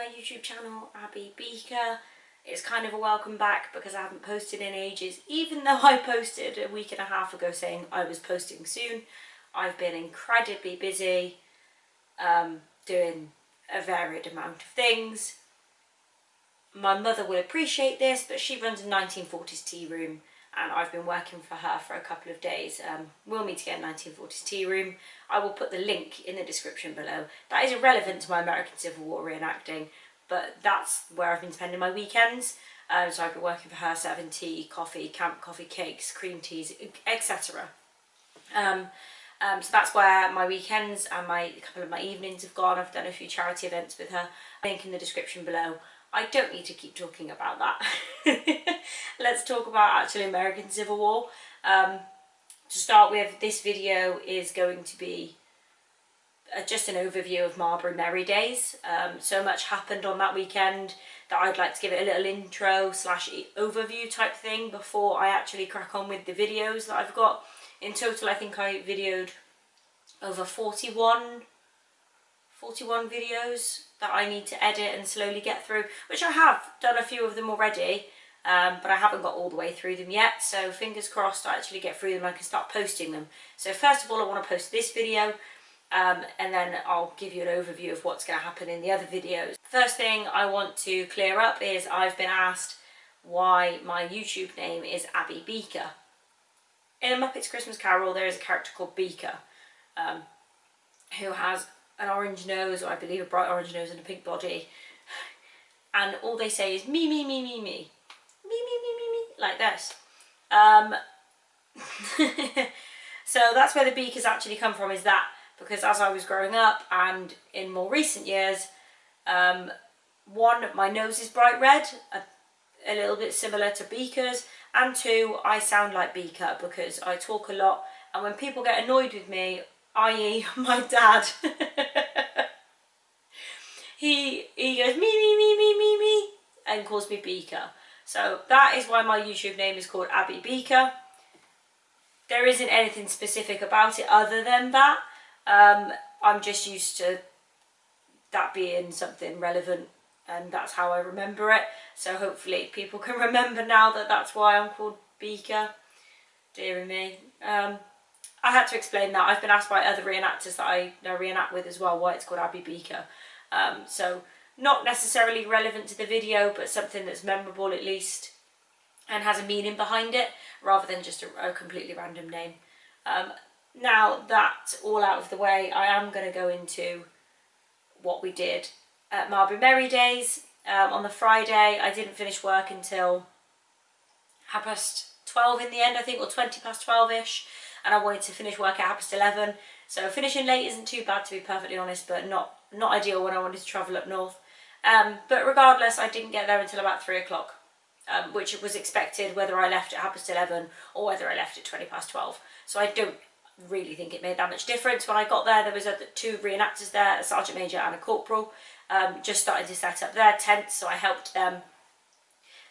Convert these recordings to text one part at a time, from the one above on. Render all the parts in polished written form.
my YouTube channel, AbiBeaker. It's kind of a welcome back because I haven't posted in ages, even though I posted a week and a half ago saying I was posting soon. I've been incredibly busy doing a varied amount of things. My mother will appreciate this, but she runs a 1940s tea room and I've been working for her for a couple of days. We'll meet to get a 1940s tea room. I will put the link in the description below. That is irrelevant to my American Civil War reenacting, but that's where I've been spending my weekends. So I've been working for her, serving tea, coffee, camp coffee, cakes, cream teas, etc. So that's where my weekends and a couple of my evenings have gone. I've done a few charity events with her. Link in the description below. I don't need to keep talking about that. Let's talk about actually American Civil War. To start with, this video is going to be just an overview of Marbury Merry Days. So much happened on that weekend that I'd like to give it a little intro / overview type thing before I actually crack on with the videos that I've got. In total, I think I videoed over 41 videos that I need to edit and slowly get through, which I have done a few of them already, but I haven't got all the way through them yet, so fingers crossed I actually get through them and I can start posting them. So first of all, I want to post this video, and then I'll give you an overview of what's going to happen in the other videos. First thing I want to clear up is I've been asked why my YouTube name is AbiBeaker. In A Muppet's Christmas Carol there is a character called Beaker, who has an orange nose, or I believe a bright orange nose and a pink body, and all they say is me, me, me, me, me, me, me, me, me, me, like this. So that's where the Beakers actually come from, is that because as I was growing up and in more recent years, one, my nose is bright red, a little bit similar to Beaker's, and two, I sound like Beaker because I talk a lot, and when people get annoyed with me, i.e. my dad, he goes me, me, me, me, me, me, and calls me Beaker. So that is why my YouTube name is called AbiBeaker. There isn't anything specific about it other than that. I'm just used to that being something relevant, and that's how I remember it. So hopefully people can remember now that that's why I'm called Beaker. Dear me. I had to explain that. I've been asked by other reenactors that I reenact with as well why it's called AbiBeaker. So not necessarily relevant to the video, but something that's memorable at least and has a meaning behind it rather than just a completely random name. Now that's all out of the way, I am going to go into what we did at Marbury Merry Days. On the Friday I didn't finish work until 12:30 in the end, I think, or 12:20ish. And I wanted to finish work at 11:30, so finishing late isn't too bad, to be perfectly honest, but not ideal when I wanted to travel up north. But regardless, I didn't get there until about 3 o'clock, which was expected whether I left at 11:30 or whether I left at 12:20. So I don't really think it made that much difference. When I got there, there was two reenactors there, a sergeant major and a corporal, just starting to set up their tents, so I helped them,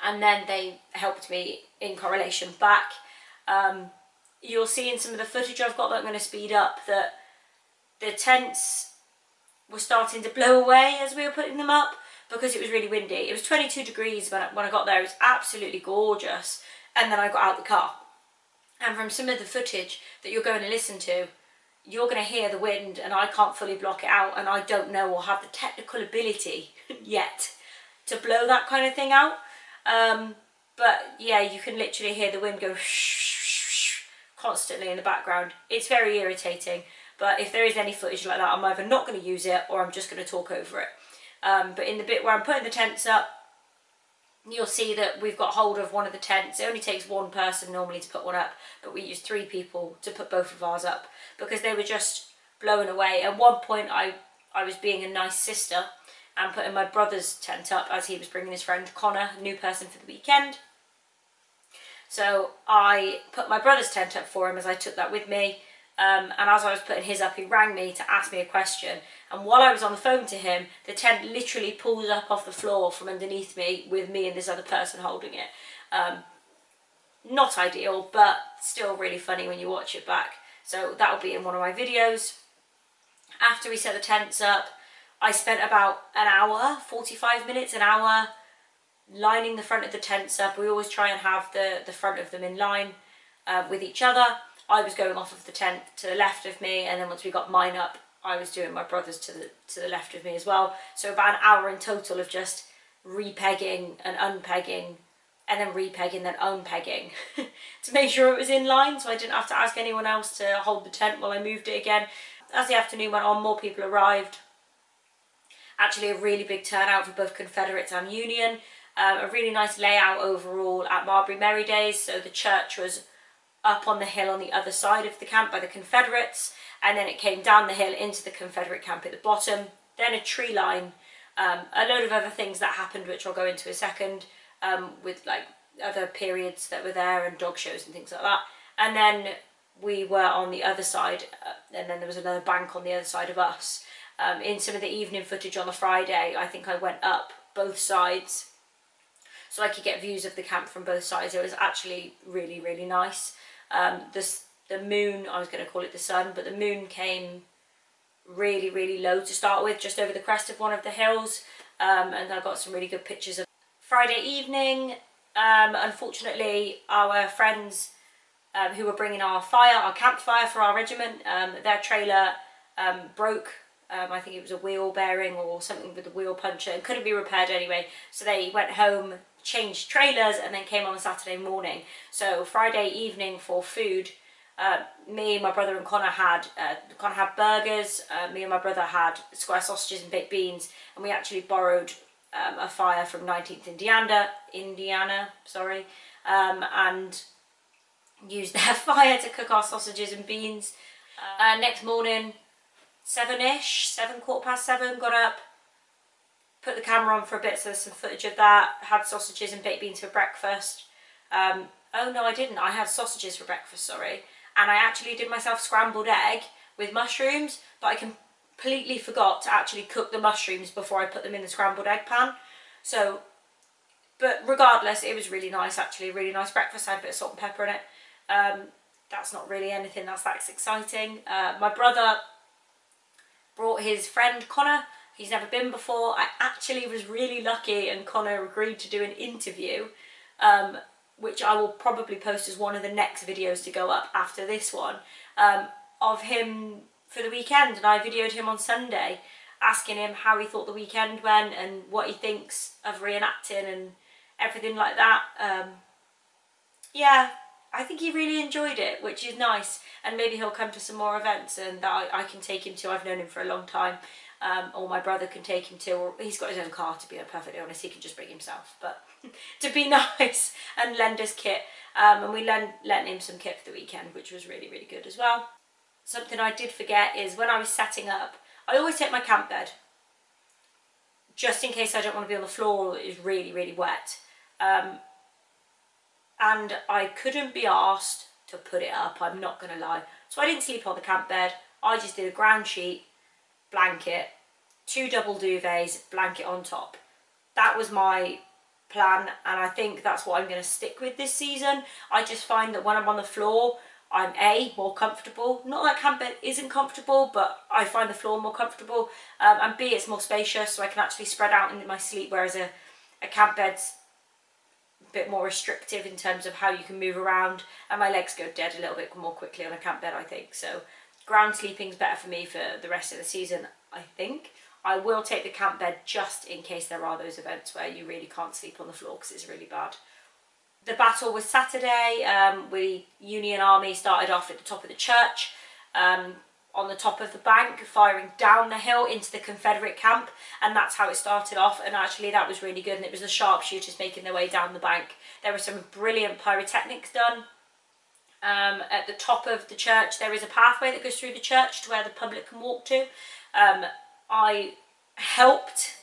and then they helped me in correlation back. You'll see in some of the footage I've got that I'm going to speed up that the tents were starting to blow away as we were putting them up because it was really windy. It was 22 degrees when I got there. It was absolutely gorgeous. And then I got out the car. And from some of the footage that you're going to listen to, you're going to hear the wind, and I can't fully block it out, and I don't know or have the technical ability yet to blow that kind of thing out. But yeah, you can literally hear the wind go constantly in the background. It's very irritating, but if there is any footage like that, I'm either not going to use it or I'm just going to talk over it. But in the bit where I'm putting the tents up, you'll see that we've got hold of one of the tents. It only takes one person normally to put one up, but we used 3 people to put both of ours up because they were just blowing away. At one point I was being a nice sister and putting my brother's tent up as he was bringing his friend Connor, a new person for the weekend. So I put my brother's tent up for him as I took that with me, and as I was putting his up, he rang me to ask me a question, and while I was on the phone to him, the tent literally pulled up off the floor from underneath me with me and this other person holding it. Not ideal, but still really funny when you watch it back. So that'll be in one of my videos. After we set the tents up, I spent about an hour, 45 minutes, an hour lining the front of the tents up. We always try and have the front of them in line with each other. I was going off of the tent to the left of me, and then once we got mine up, I was doing my brother's to the left of me as well. So about an hour in total of just repegging and unpegging, and then repegging, then unpegging to make sure it was in line, so I didn't have to ask anyone else to hold the tent while I moved it again. As the afternoon went on, more people arrived. Actually a really big turnout for both Confederates and Union. A really nice layout overall at Marbury Merry Days. So the church was up on the hill on the other side of the camp by the Confederates, and then it came down the hill into the Confederate camp at the bottom. Then a tree line, a load of other things that happened, which I'll go into a second, with like other periods that were there and dog shows and things like that. And then we were on the other side, and then there was another bank on the other side of us. In some of the evening footage on the Friday, I think I went up both sides so I could get views of the camp from both sides. It was actually really, really nice. The moon, I was going to call it the sun, but the moon came really, really low to start with, just over the crest of one of the hills, and I got some really good pictures of Friday evening. Unfortunately, our friends who were bringing our campfire for our regiment, their trailer broke. I think it was a wheel bearing or something with a wheel puncher, and couldn't be repaired anyway. So they went home, changed trailers, and then came on a Saturday morning. So Friday evening for food, me, my brother and Connor had burgers. Me and my brother had square sausages and baked beans, and we actually borrowed a fire from 19th Indiana, and used their fire to cook our sausages and beans. Next morning, 7-ish, 7:15, got up, put the camera on for a bit, so there's some footage of that. Had sausages and baked beans for breakfast. Oh no, I didn't. I had sausages for breakfast, sorry. And I actually did myself scrambled egg with mushrooms, but I completely forgot to actually cook the mushrooms before I put them in the scrambled egg pan. So, but regardless, it was really nice actually, really nice breakfast. I had a bit of salt and pepper in it. That's not really anything that's that exciting. My brother brought his friend Connor. He's never been before. I actually was really lucky, and Connor agreed to do an interview, which I will probably post as one of the next videos to go up after this one, of him for the weekend. And I videoed him on Sunday, asking him how he thought the weekend went and what he thinks of reenacting and everything like that. Yeah, I think he really enjoyed it, which is nice, and maybe he'll come to some more events and that I can take him to. I've known him for a long time, or my brother can take him to, or he's got his own car, to be perfectly honest. He can just bring himself, but to be nice and lend us kit, and we lent him some kit for the weekend, which was really, really good as well. Something I did forget is when I was setting up, I always take my camp bed, just in case I don't want to be on the floor or it is really, really wet. And I couldn't be asked to put it up, I'm not going to lie. So I didn't sleep on the camp bed. I just did a ground sheet, blanket, 2 double duvets, blanket on top. That was my plan, and I think that's what I'm going to stick with this season. I just find that when I'm on the floor, I'm A, more comfortable. Not that camp bed isn't comfortable, but I find the floor more comfortable. And B, it's more spacious, so I can actually spread out in my sleep, whereas a camp bed's bit more restrictive in terms of how you can move around, and my legs go dead a little bit more quickly on a camp bed, I think. So ground sleeping's better for me for the rest of the season, I think. I will take the camp bed just in case there are those events where you really can't sleep on the floor because it's really bad. The battle was Saturday. Union Army started off at the top of the church, on the top of the bank, firing down the hill into the Confederate camp, and that's how it started off. And actually that was really good, and it was the sharpshooters making their way down the bank. There were some brilliant pyrotechnics done. At the top of the church there is a pathway that goes through the church to where the public can walk to. I helped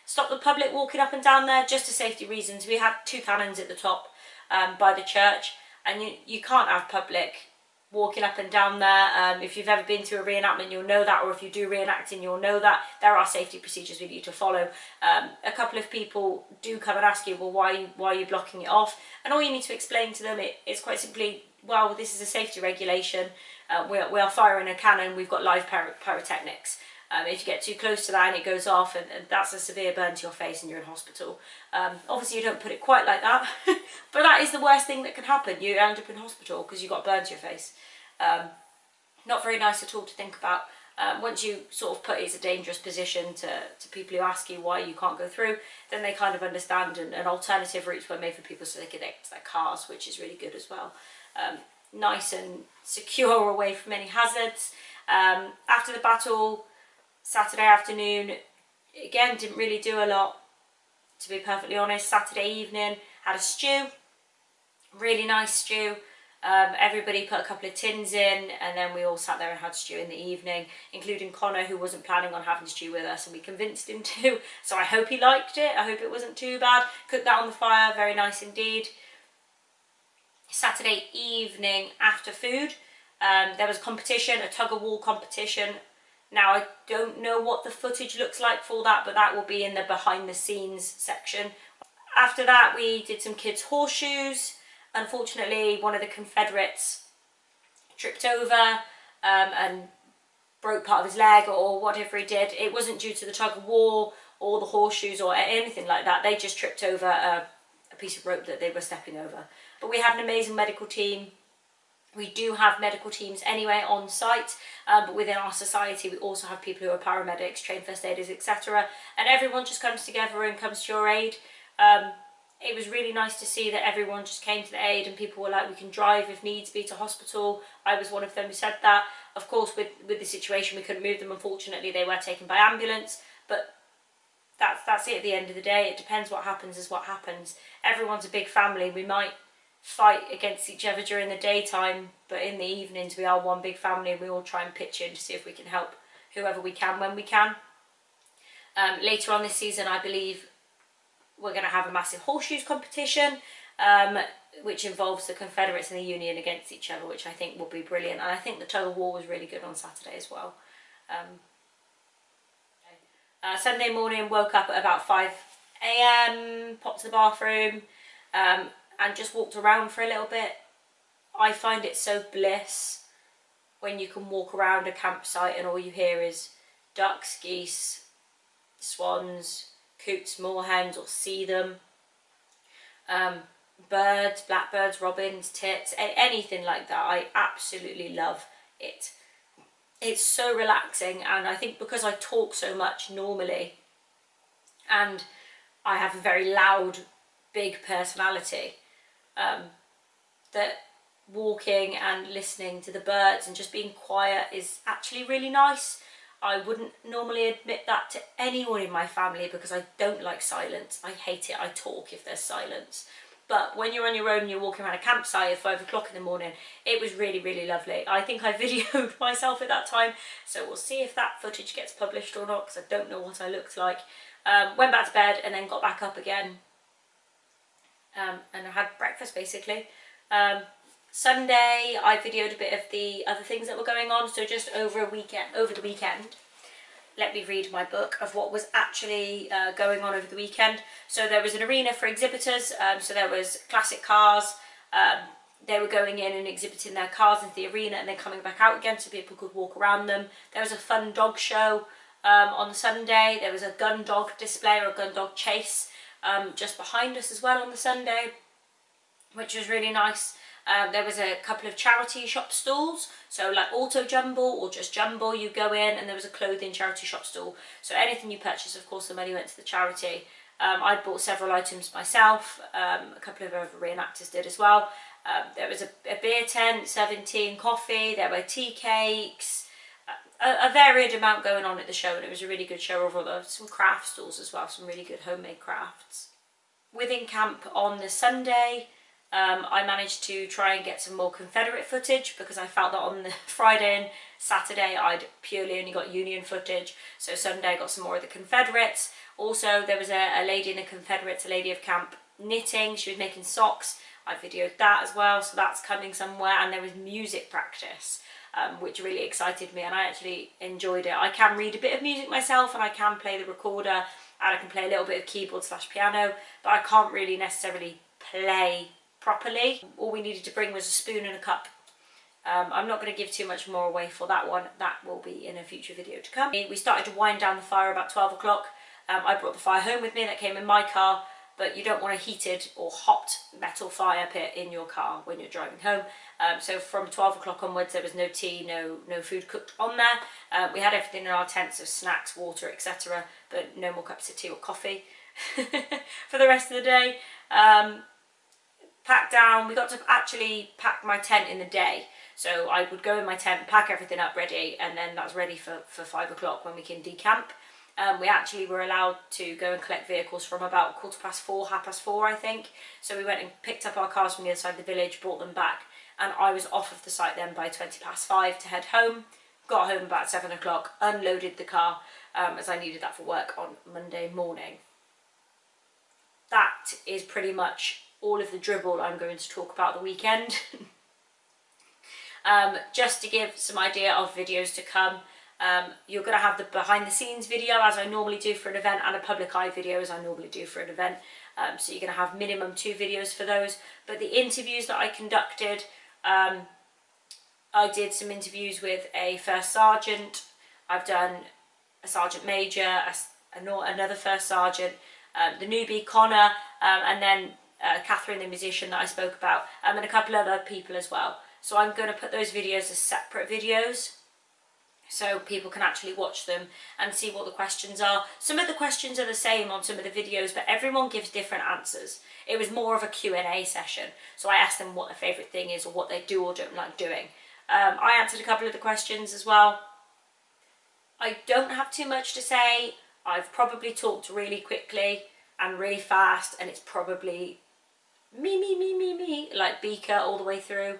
stop the public walking up and down there just for safety reasons. We had 2 cannons at the top by the church, and you can't have public walking up and down there. If you've ever been to a reenactment, you'll know that, or if you do reenacting, you'll know that there are safety procedures we need to follow. A couple of people do come and ask you, well, why are you blocking it off? And all you need to explain to them is quite simply, well, this is a safety regulation. We are firing a cannon, we've got live pyrotechnics. If you get too close to that and it goes off, and that's a severe burn to your face and you're in hospital. Obviously you don't put it quite like that, but that is the worst thing that can happen. You end up in hospital because you got burnt to your face. Not very nice at all to think about. Once you sort of put it as a dangerous position to people who ask you why you can't go through, then they kind of understand, and alternative routes were made for people so they could get to their cars, which is really good as well. Nice and secure away from any hazards. After the battle, Saturday afternoon, again, didn't really do a lot, to be perfectly honest. Saturday evening, had a stew, really nice stew. Everybody put a couple of tins in, and then we all sat there and had stew in the evening, including Connor, who wasn't planning on having stew with us, and we convinced him to, so I hope he liked it. I hope it wasn't too bad. Cooked that on the fire, very nice indeed. Saturday evening after food, there was a competition, a tug-of-war competition. Now, I don't know what the footage looks like for that, but that will be in the behind the scenes section. After that, we did some kids' horseshoes. Unfortunately, one of the Confederates tripped over and broke part of his leg or whatever he did. It wasn't due to the tug-of-war or the horseshoes or anything like that. They just tripped over a piece of rope that they were stepping over. But we had an amazing medical team. We do have medical teams anyway on site, but within our society we also have people who are paramedics, trained first aiders, etc. And everyone just comes together and comes to your aid. It was really nice to see that everyone just came to the aid, and people were like, we can drive if needs be to hospital. I was one of them who said that. Of course, with the situation, we couldn't move them. Unfortunately, they were taken by ambulance, but that's it at the end of the day. It depends. What happens is what happens. Everyone's a big family. We might fight against each other during the daytime, but in the evenings we are one big family, and we all try and pitch in to see if we can help whoever we can when we can. Later on this season, I believe we're going to have a massive horseshoes competition, which involves the Confederates and the Union against each other, which I think will be brilliant. And I think the tug of war was really good on Saturday as well. Sunday morning, woke up at about 5 AM, popped to the bathroom, and just walked around for a little bit. I find it so bliss when you can walk around a campsite and all you hear is ducks, geese, swans, coots, moorhens, or see them. Birds, blackbirds, robins, tits, anything like that. I absolutely love it. It's so relaxing, and I think because I talk so much normally and I have a very loud, big personality, that walking and listening to the birds and just being quiet is actually really nice. I wouldn't normally admit that to anyone in my family because I don't like silence. I hate it. I talk if there's silence. But when you're on your own and you're walking around a campsite at 5 o'clock in the morning, it was really, really lovely. I think I videoed myself at that time, so we'll see if that footage gets published or not, because I don't know what I looked like. Went back to bed and then got back up again, and I had breakfast basically. Sunday I videoed a bit of the other things that were going on, so just over the weekend. Let me read my book of what was actually going on over the weekend. So there was an arena for exhibitors, so there was classic cars. They were going in and exhibiting their cars into the arena and then coming back out again so people could walk around them. There was a fun dog show on the Sunday. There was a gun dog display or a gun dog chase just behind us as well on the Sunday, which was really nice. There was a couple of charity shop stalls, so like Auto Jumble or just Jumble, you go in, and there was a clothing charity shop stall. So anything you purchase, of course, the money went to the charity. I bought several items myself, a couple of other reenactors did as well. There was a beer tent, 17 coffee, there were tea cakes, a varied amount going on at the show, and it was a really good show overall. Some craft stalls as well, some really good homemade crafts. Within camp on the Sunday, I managed to try and get some more Confederate footage because I felt that on the Friday and Saturday I'd purely only got Union footage. So Sunday I got some more of the Confederates. Also there was a lady in the Confederates, a lady of camp, knitting. She was making socks. I videoed that as well, so that's coming somewhere. And there was music practice, which really excited me, and I actually enjoyed it. I can read a bit of music myself, and I can play the recorder, and I can play a little bit of keyboard / piano, but I can't really necessarily play properly. All we needed to bring was a spoon and a cup, I'm not going to give too much more away for that one. That will be in a future video to come. We started to wind down the fire about 12 o'clock. I brought the fire home with me, that came in my car, but you don't want a heated or hot metal fire pit in your car when you're driving home. So from 12 o'clock onwards, there was no tea, no food cooked on there. We had everything in our tents, so snacks, water, etc., but no more cups of tea or coffee for the rest of the day. Packed down. We got to actually pack my tent in the day. So I would go in my tent, pack everything up ready, and then that's ready for 5 o'clock when we can decamp. We actually were allowed to go and collect vehicles from about 4:15, 4:30, I think. So we went and picked up our cars from the other side of the village, brought them back, and I was off of the site then by 5:20 to head home. Got home about 7 o'clock, unloaded the car, as I needed that for work on Monday morning. That is pretty much all of the dribble I'm going to talk about the weekend. Just to give some idea of videos to come, you're going to have the behind the scenes video as I normally do for an event, and a public eye video as I normally do for an event. So you're going to have minimum 2 videos for those. But the interviews that I conducted, I did some interviews with a first sergeant, I've done a sergeant major, another first sergeant, the newbie Connor, and then Catherine the musician that I spoke about, and a couple other people as well. So I'm going to put those videos as separate videos so people can actually watch them and see what the questions are. Some of the questions are the same on some of the videos, but everyone gives different answers. It was more of a Q&A session, so I asked them what their favourite thing is or what they do or don't like doing. I answered a couple of the questions as well. I don't have too much to say. I've probably talked really quickly and really fast, and it's probably me, like Beaker all the way through.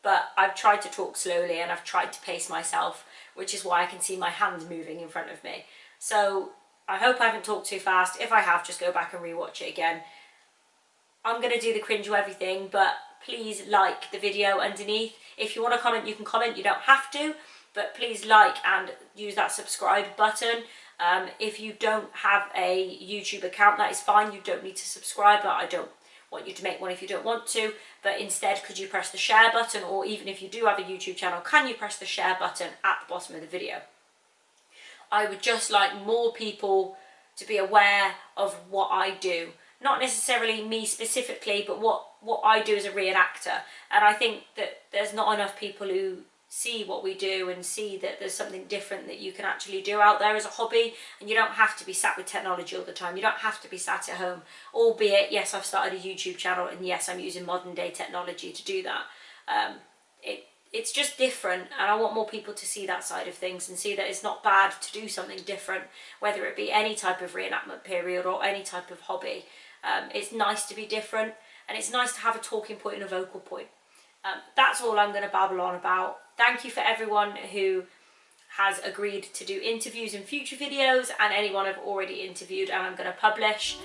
But I've tried to talk slowly and I've tried to pace myself, which is why I can see my hands moving in front of me. So I hope I haven't talked too fast. If I have, just go back and rewatch it again. I'm going to do the cringe of everything, but please like the video underneath. If you want to comment, you can comment. You don't have to, but please like and use that subscribe button. If you don't have a YouTube account, that is fine. You don't need to subscribe, but I don't want you to make one if you don't want to. But instead, could you press the share button, or even if you do have a YouTube channel, can you press the share button at the bottom of the video? I would just like more people to be aware of what I do. Not necessarily me specifically, but what I do as a reenactor. And I think that there's not enough people who see what we do and see that there's something different that you can actually do out there as a hobby, and you don't have to be sat with technology all the time. You don't have to be sat at home, albeit yes, I've started a YouTube channel, and yes, I'm using modern day technology to do that. It's just different, and I want more people to see that side of things and see that it's not bad to do something different, whether it be any type of reenactment period or any type of hobby. It's nice to be different, and it's nice to have a talking point and a vocal point. That's all I'm going to babble on about. Thank you for everyone who has agreed to do interviews in future videos, and anyone I've already interviewed and I'm going to publish.